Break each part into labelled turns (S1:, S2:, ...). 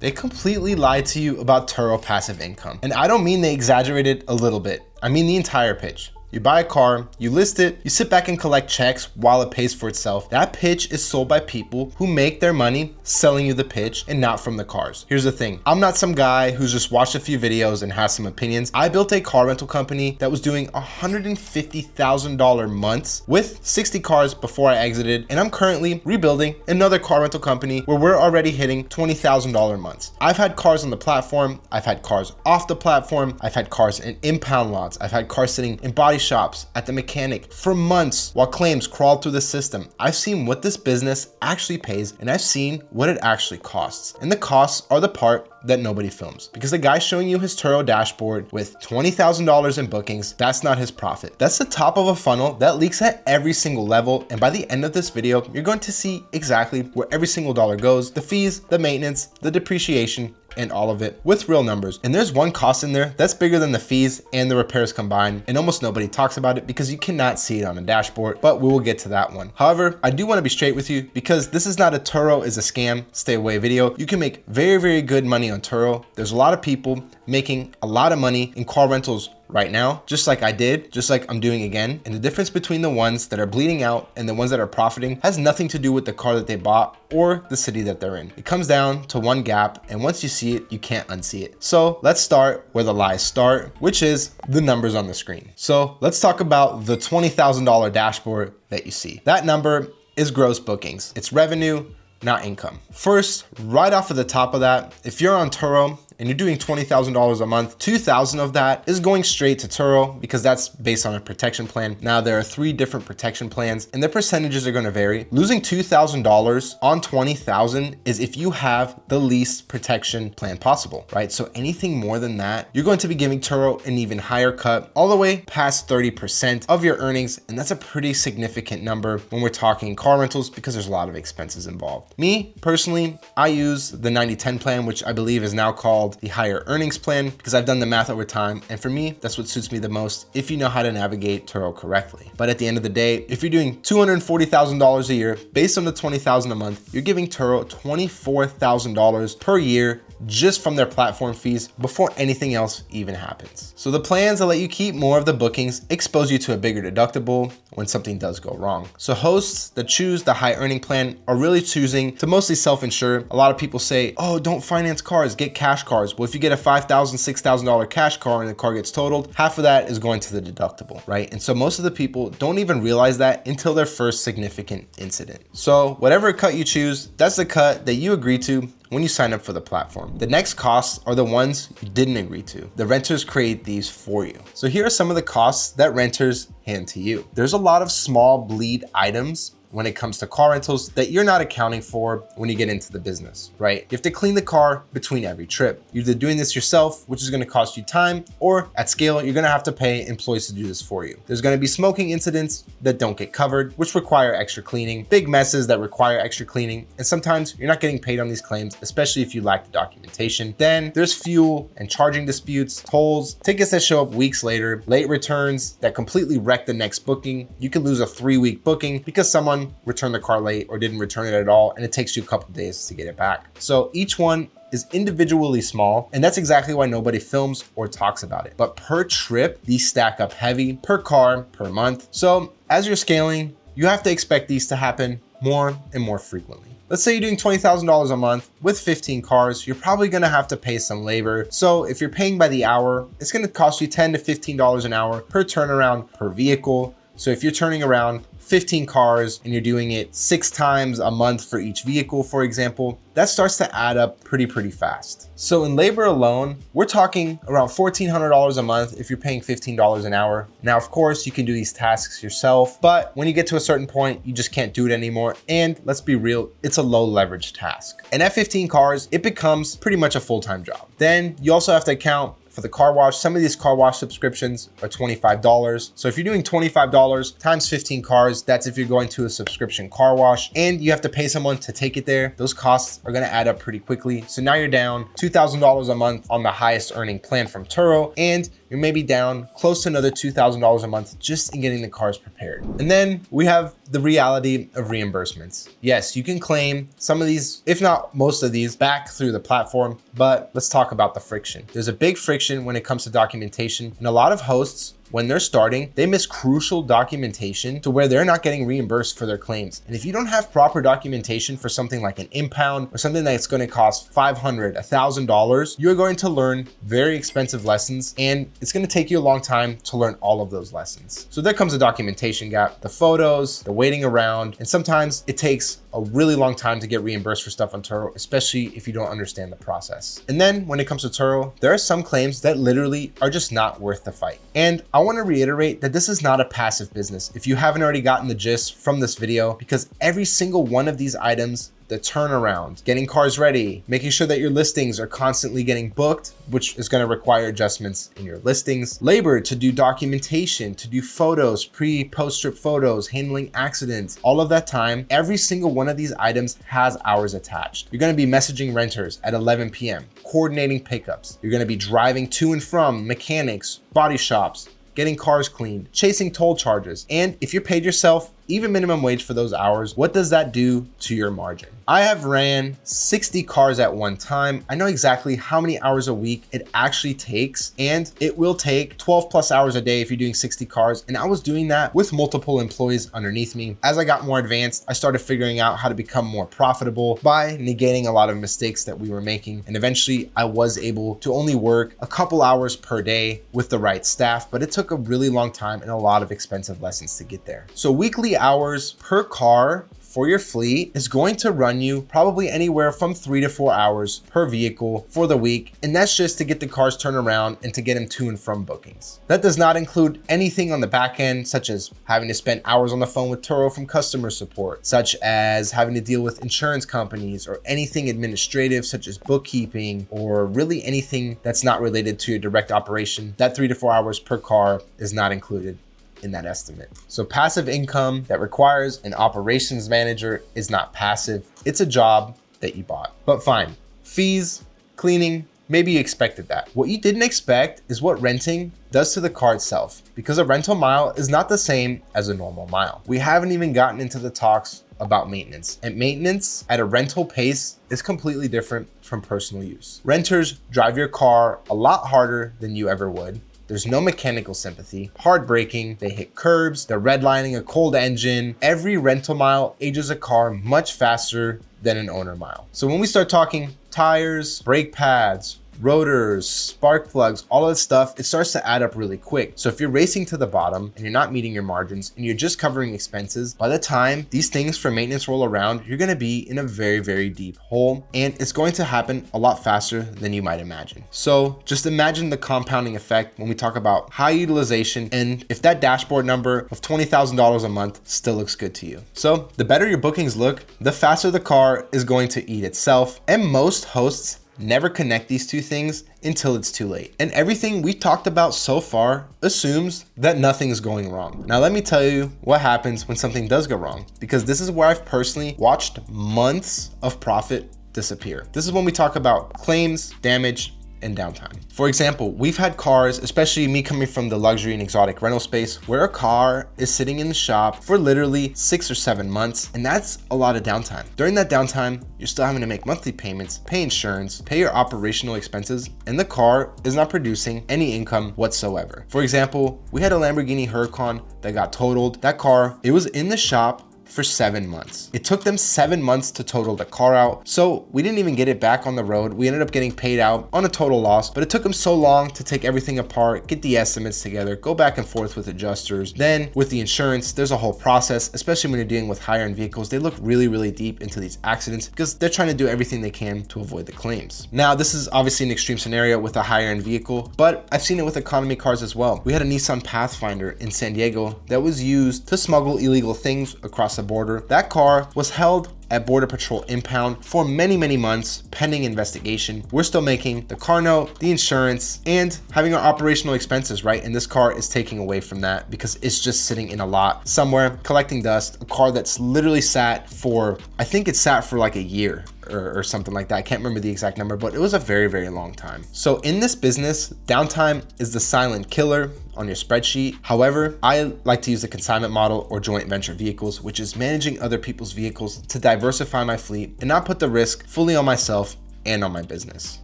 S1: They completely lied to you about Turo passive income. And I don't mean they exaggerated a little bit. I mean the entire pitch. You buy a car, you list it, you sit back and collect checks while it pays for itself. That pitch is sold by people who make their money selling you the pitch and not from the cars. Here's the thing. I'm not some guy who's just watched a few videos and has some opinions. I built a car rental company that was doing $150,000 months with 60 cars before I exited. And I'm currently rebuilding another car rental company where we're already hitting $20,000 months. I've had cars on the platform. I've had cars off the platform. I've had cars in impound lots. I've had cars sitting in body shops at the mechanic for months while claims crawl through the system. I've seen what this business actually pays, and I've seen what it actually costs. And the costs are the part that nobody films, because the guy showing you his Turo dashboard with $20,000 in bookings, that's not his profit. That's the top of a funnel that leaks at every single level. And by the end of this video, you're going to see exactly where every single dollar goes, the fees, the maintenance, the depreciation, and all of it with real numbers. And there's one cost in there that's bigger than the fees and the repairs combined, and almost nobody talks about it because you cannot see it on a dashboard, but we will get to that one. However, I do want to be straight with you, because this is not a Turo is a scam, stay away video. You can make very, very good money on Turo. There's a lot of people making a lot of money in car rentals right now, just like I did, just like I'm doing again. And the difference between the ones that are bleeding out and the ones that are profiting has nothing to do with the car that they bought or the city that they're in. It comes down to one gap, and once you see it, you can't unsee it. So let's start where the lies start, which is the numbers on the screen. So let's talk about the $20,000 dashboard that you see. That number is gross bookings. It's revenue, not income. First, right off of the top of that, if you're on Turo and you're doing $20,000 a month, $2,000 of that is going straight to Turo, because that's based on a protection plan. Now, there are 3 different protection plans and their percentages are gonna vary. Losing $2,000 on $20,000 is if you have the least protection plan possible, right? So anything more than that, you're going to be giving Turo an even higher cut, all the way past 30% of your earnings. And that's a pretty significant number when we're talking car rentals, because there's a lot of expenses involved. Me, personally, I use the 90-10 plan, which I believe is now called the higher earnings plan, because I've done the math over time. And for me, that's what suits me the most if you know how to navigate Turo correctly. But at the end of the day, if you're doing $240,000 a year based on the $20,000 a month, you're giving Turo $24,000 per year just from their platform fees before anything else even happens. So the plans that let you keep more of the bookings expose you to a bigger deductible when something does go wrong. So hosts that choose the high earning plan are really choosing to mostly self-insure. A lot of people say, oh, don't finance cars, get cash cars. Well, if you get a $5,000, $6,000 cash car and the car gets totaled, half of that is going to the deductible, right? And so most of the people don't even realize that until their first significant incident. So whatever cut you choose, that's the cut that you agree to when you sign up for the platform. The next costs are the ones you didn't agree to. The renters create these for you. So here are some of the costs that renters hand to you. There's a lot of small bleed items when it comes to car rentals that you're not accounting for when you get into the business, right? You have to clean the car between every trip. You're either doing this yourself, which is gonna cost you time, or at scale, you're gonna have to pay employees to do this for you. There's gonna be smoking incidents that don't get covered, which require extra cleaning, big messes that require extra cleaning, and sometimes you're not getting paid on these claims, especially if you lack the documentation. Then there's fuel and charging disputes, tolls, tickets that show up weeks later, late returns that completely wreck the next booking. You could lose a 3-week booking because someone returned the car late or didn't return it at all, and it takes you a couple of days to get it back. So each one is individually small, and that's exactly why nobody films or talks about it. But per trip, these stack up heavy, per car, per month. So as you're scaling, you have to expect these to happen more and more frequently. Let's say you're doing $20,000 a month with 15 cars, you're probably gonna have to pay some labor. So if you're paying by the hour, it's gonna cost you $10 to $15 an hour per turnaround per vehicle. So if you're turning around 15 cars and you're doing it 6 times a month for each vehicle, for example, that starts to add up pretty fast. So in labor alone, we're talking around $1,400 a month if you're paying $15 an hour. Now, of course, you can do these tasks yourself, but when you get to a certain point, you just can't do it anymore. And let's be real, it's a low leverage task. And at 15 cars, it becomes pretty much a full-time job. Then you also have to account for the car wash. Some of these car wash subscriptions are $25. So if you're doing $25 times 15 cars, that's if you're going to a subscription car wash and you have to pay someone to take it there. Those costs are gonna add up pretty quickly. So now you're down $2,000 a month on the highest earning plan from Turo, and you're maybe down close to another $2,000 a month just in getting the cars prepared. And then we have the reality of reimbursements. Yes, you can claim some of these, if not most of these, back through the platform, but let's talk about the friction. There's a big friction when it comes to documentation, and a lot of hosts, when they're starting, they miss crucial documentation to where they're not getting reimbursed for their claims. And if you don't have proper documentation for something like an impound or something that's going to cost $500, $1,000, you're going to learn very expensive lessons, and it's going to take you a long time to learn all of those lessons. So there comes a documentation gap, the photos, the waiting around, and sometimes it takes a really long time to get reimbursed for stuff on Turo, especially if you don't understand the process. And then when it comes to Turo, there are some claims that literally are just not worth the fight. And I want to reiterate that this is not a passive business if you haven't already gotten the gist from this video, because every single one of these items, the turnaround, getting cars ready, making sure that your listings are constantly getting booked, which is going to require adjustments in your listings, labor to do documentation, to do photos, post trip photos, handling accidents, all of that time, every single one of these items has hours attached. You're going to be messaging renters at 11 p.m., coordinating pickups. You're going to be driving to and from mechanics, body shops, getting cars cleaned, chasing toll charges. And if you're paid yourself, even minimum wage for those hours, what does that do to your margin? I have ran 60 cars at one time. I know exactly how many hours a week it actually takes, and it will take 12 plus hours a day if you're doing 60 cars. And I was doing that with multiple employees underneath me. As I got more advanced, I started figuring out how to become more profitable by negating a lot of mistakes that we were making. And eventually I was able to only work a couple hours per day with the right staff, but it took a really long time and a lot of expensive lessons to get there. So weekly hours per car for your fleet is going to run you probably anywhere from 3 to 4 hours per vehicle for the week. And that's just to get the cars turned around and to get them to and from bookings. That does not include anything on the back end, such as having to spend hours on the phone with Turo from customer support, such as having to deal with insurance companies, or anything administrative such as bookkeeping, or really anything that's not related to your direct operation. That 3 to 4 hours per car is not included in that estimate. So passive income that requires an operations manager is not passive. It's a job that you bought. But fine, fees, cleaning, maybe you expected that. What you didn't expect is what renting does to the car itself, because a rental mile is not the same as a normal mile. We haven't even gotten into the talks about maintenance. And maintenance at a rental pace is completely different from personal use. Renters drive your car a lot harder than you ever would. There's no mechanical sympathy, hard braking, they hit curbs, they're redlining a cold engine. Every rental mile ages a car much faster than an owner mile. So when we start talking tires, brake pads, rotors, spark plugs, all of that stuff, it starts to add up really quick. So if you're racing to the bottom and you're not meeting your margins and you're just covering expenses, by the time these things for maintenance roll around, you're gonna be in a very, very deep hole, and it's going to happen a lot faster than you might imagine. So just imagine the compounding effect when we talk about high utilization, and if that dashboard number of $20,000 a month still looks good to you. So the better your bookings look, the faster the car is going to eat itself. And most hosts never connect these two things until it's too late. And everything we talked about so far assumes that nothing's going wrong. Now, let me tell you what happens when something does go wrong, because this is where I've personally watched months of profit disappear. This is when we talk about claims, damage, and downtime. For example, we've had cars, especially me coming from the luxury and exotic rental space, where a car is sitting in the shop for literally 6 or 7 months, and that's a lot of downtime. During that downtime, you're still having to make monthly payments, pay insurance, pay your operational expenses, and the car is not producing any income whatsoever. For example, we had a Lamborghini Huracan that got totaled. That car, it was in the shop for 7 months. It took them 7 months to total the car out. So we didn't even get it back on the road. We ended up getting paid out on a total loss, but it took them so long to take everything apart, get the estimates together, go back and forth with adjusters. Then with the insurance, there's a whole process, especially when you're dealing with higher end vehicles. They look really, really deep into these accidents because they're trying to do everything they can to avoid the claims. Now, this is obviously an extreme scenario with a higher end vehicle, but I've seen it with economy cars as well. We had a Nissan Pathfinder in San Diego that was used to smuggle illegal things across the border. That car was held at Border Patrol impound for many, many months pending investigation. We're still making the car note, the insurance, and having our operational expenses, right? And this car is taking away from that because it's just sitting in a lot somewhere collecting dust. A car that's literally sat for, I think it sat for like a year or something like that. I can't remember the exact number, but it was a very, very long time. So in this business, downtime is the silent killer on your spreadsheet. However, I like to use the consignment model or joint venture vehicles, which is managing other people's vehicles to diversify my fleet and not put the risk fully on myself and on my business.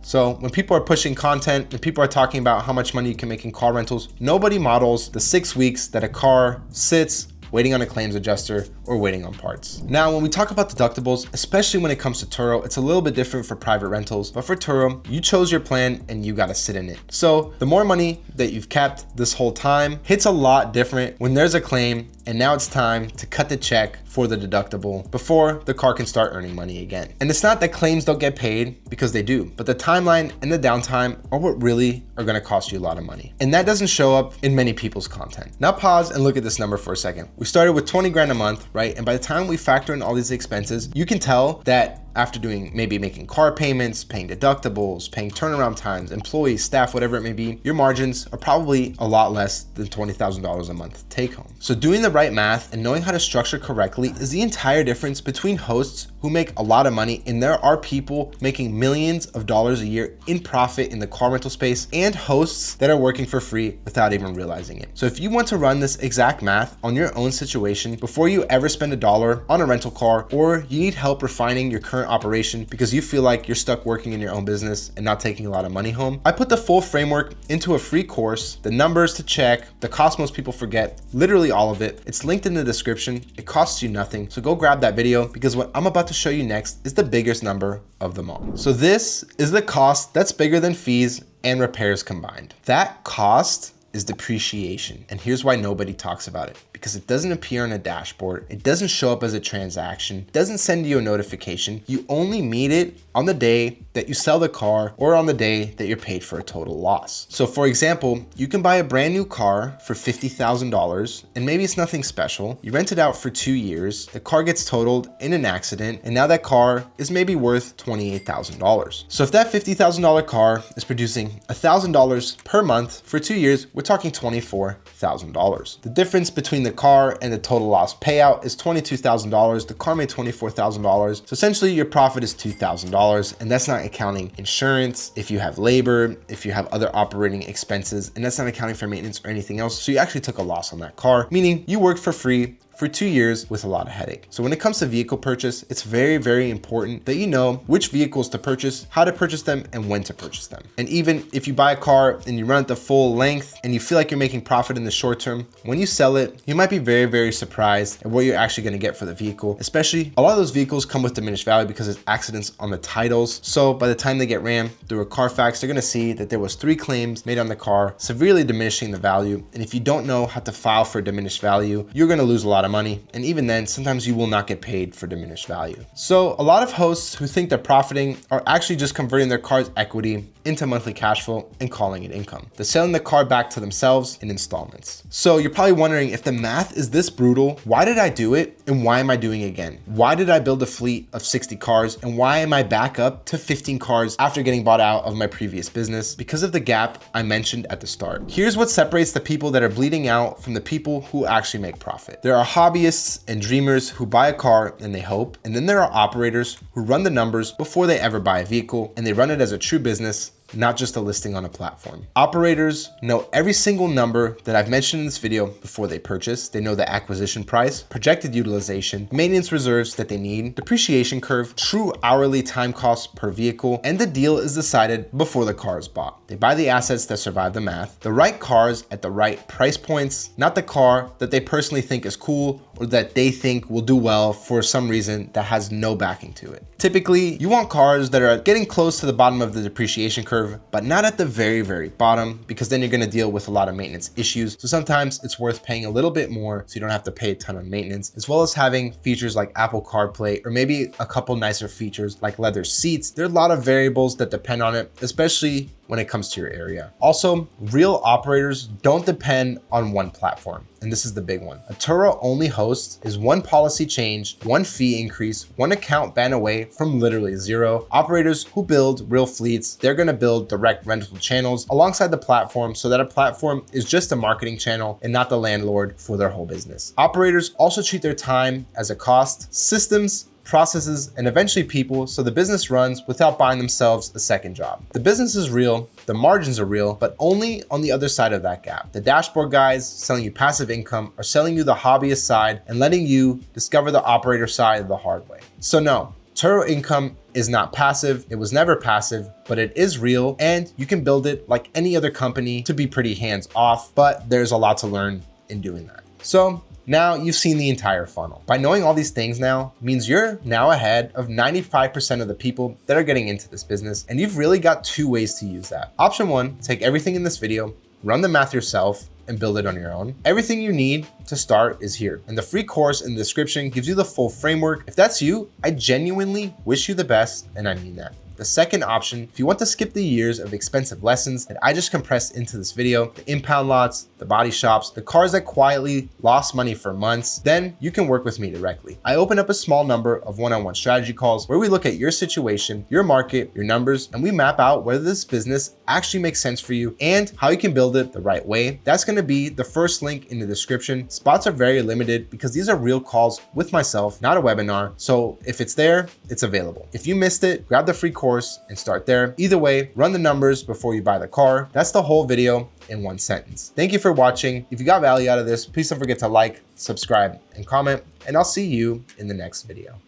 S1: So when people are pushing content and people are talking about how much money you can make in car rentals, nobody models the 6 weeks that a car sits waiting on a claims adjuster or waiting on parts. Now, when we talk about deductibles, especially when it comes to Turo, it's a little bit different for private rentals, but for Turo, you chose your plan and you gotta sit in it. So the more money that you've kept this whole time hits a lot different when there's a claim and now it's time to cut the check for the deductible before the car can start earning money again. And it's not that claims don't get paid, because they do, but the timeline and the downtime are what really are gonna cost you a lot of money. And that doesn't show up in many people's content. Now pause and look at this number for a second. We started with 20 grand a month, right? And by the time we factor in all these expenses, you can tell that after doing maybe making car payments, paying deductibles, paying turnaround times, employees, staff, whatever it may be, your margins are probably a lot less than $20,000 a month take home. So doing the right math and knowing how to structure correctly is the entire difference between hosts who make a lot of money, and there are people making millions of dollars a year in profit in the car rental space, and hosts that are working for free without even realizing it. So if you want to run this exact math on your own situation before you ever spend a dollar on a rental car, or you need help refining your current operation because you feel like you're stuck working in your own business and not taking a lot of money home, I put the full framework into a free course, the numbers to check, the cost most people forget, literally all of it. It's linked in the description. It costs you nothing. So go grab that video, because what I'm about to show you next is the biggest number of them all. So this is the cost that's bigger than fees and repairs combined. That cost is depreciation. And here's why nobody talks about it. Because it doesn't appear on a dashboard. It doesn't show up as a transaction. It doesn't send you a notification. You only meet it on the day that you sell the car or on the day that you're paid for a total loss. So for example, you can buy a brand new car for $50,000 and maybe it's nothing special. You rent it out for 2 years. The car gets totaled in an accident and now that car is maybe worth $28,000. So if that $50,000 car is producing $1,000 per month for 2 years, we're talking $24,000. The difference between the car and the total loss payout is $22,000. The car made $24,000. So essentially your profit is $2,000, and that's not accounting insurance, if you have labor, if you have other operating expenses, and that's not accounting for maintenance or anything else. So you actually took a loss on that car, meaning you worked for free for 2 years with a lot of headache. So when it comes to vehicle purchase, it's very, very important that you know which vehicles to purchase, how to purchase them, and when to purchase them. And even if you buy a car and you run it the full length and you feel like you're making profit in the short term, when you sell it, you might be very, very surprised at what you're actually gonna get for the vehicle. Especially, a lot of those vehicles come with diminished value because it's accidents on the titles. So by the time they get rammed through a Carfax, they're gonna see that there was 3 claims made on the car, severely diminishing the value. And if you don't know how to file for diminished value, you're gonna lose a lot of money. And even then, sometimes you will not get paid for diminished value. So a lot of hosts who think they're profiting are actually just converting their car's equity into monthly cash flow and calling it income. They're selling the car back to themselves in installments. So you're probably wondering, if the math is this brutal, why did I do it? And why am I doing it again? Why did I build a fleet of 60 cars? And why am I back up to 15 cars after getting bought out of my previous business? Because of the gap I mentioned at the start. Here's what separates the people that are bleeding out from the people who actually make profit. There are hobbyists and dreamers who buy a car and they hope. And then there are operators who run the numbers before they ever buy a vehicle, and they run it as a true business, not just a listing on a platform. Operators know every single number that I've mentioned in this video before they purchase. They know the acquisition price, projected utilization, maintenance reserves that they need, depreciation curve, true hourly time costs per vehicle, and the deal is decided before the car is bought. They buy the assets that survive the math, the right cars at the right price points, not the car that they personally think is cool or that they think will do well for some reason that has no backing to it. Typically, you want cars that are getting close to the bottom of the depreciation curve, but not at the very, very bottom, because then you're gonna deal with a lot of maintenance issues. So sometimes it's worth paying a little bit more so you don't have to pay a ton of maintenance, as well as having features like Apple CarPlay, or maybe a couple nicer features like leather seats. There are a lot of variables that depend on it, especially when it comes to your area. Also, real operators don't depend on one platform. And this is the big one. A Turo only host is one policy change, one fee increase, one account ban away from literally zero. Operators who build real fleets, they're gonna build direct rental channels alongside the platform so that a platform is just a marketing channel and not the landlord for their whole business. Operators also treat their time as a cost, systems, processes, and eventually people, so the business runs without buying themselves a second job. The business is real, the margins are real, but only on the other side of that gap. The dashboard guys selling you passive income are selling you the hobbyist side and letting you discover the operator side the hard way. So no, Turo income is not passive. It was never passive, but it is real, and you can build it like any other company to be pretty hands off, but there's a lot to learn in doing that. So now you've seen the entire funnel. By knowing all these things now means you're now ahead of 95% of the people that are getting into this business, and you've really got two ways to use that. Option one, take everything in this video, run the math yourself, and build it on your own. Everything you need to start is here, and the free course in the description gives you the full framework. If that's you, I genuinely wish you the best, and I mean that. The second option, if you want to skip the years of expensive lessons that I just compressed into this video, the impound lots, the body shops, the cars that quietly lost money for months, then you can work with me directly. I open up a small number of one-on-one strategy calls where we look at your situation, your market, your numbers, and we map out whether this business actually makes sense for you and how you can build it the right way. That's gonna be the first link in the description. Spots are very limited because these are real calls with myself, not a webinar. So if it's there, it's available. If you missed it, grab the free course and start there. Either way, run the numbers before you buy the car. That's the whole video in one sentence. Thank you for watching. If you got value out of this, please don't forget to like, subscribe, and comment, and I'll see you in the next video.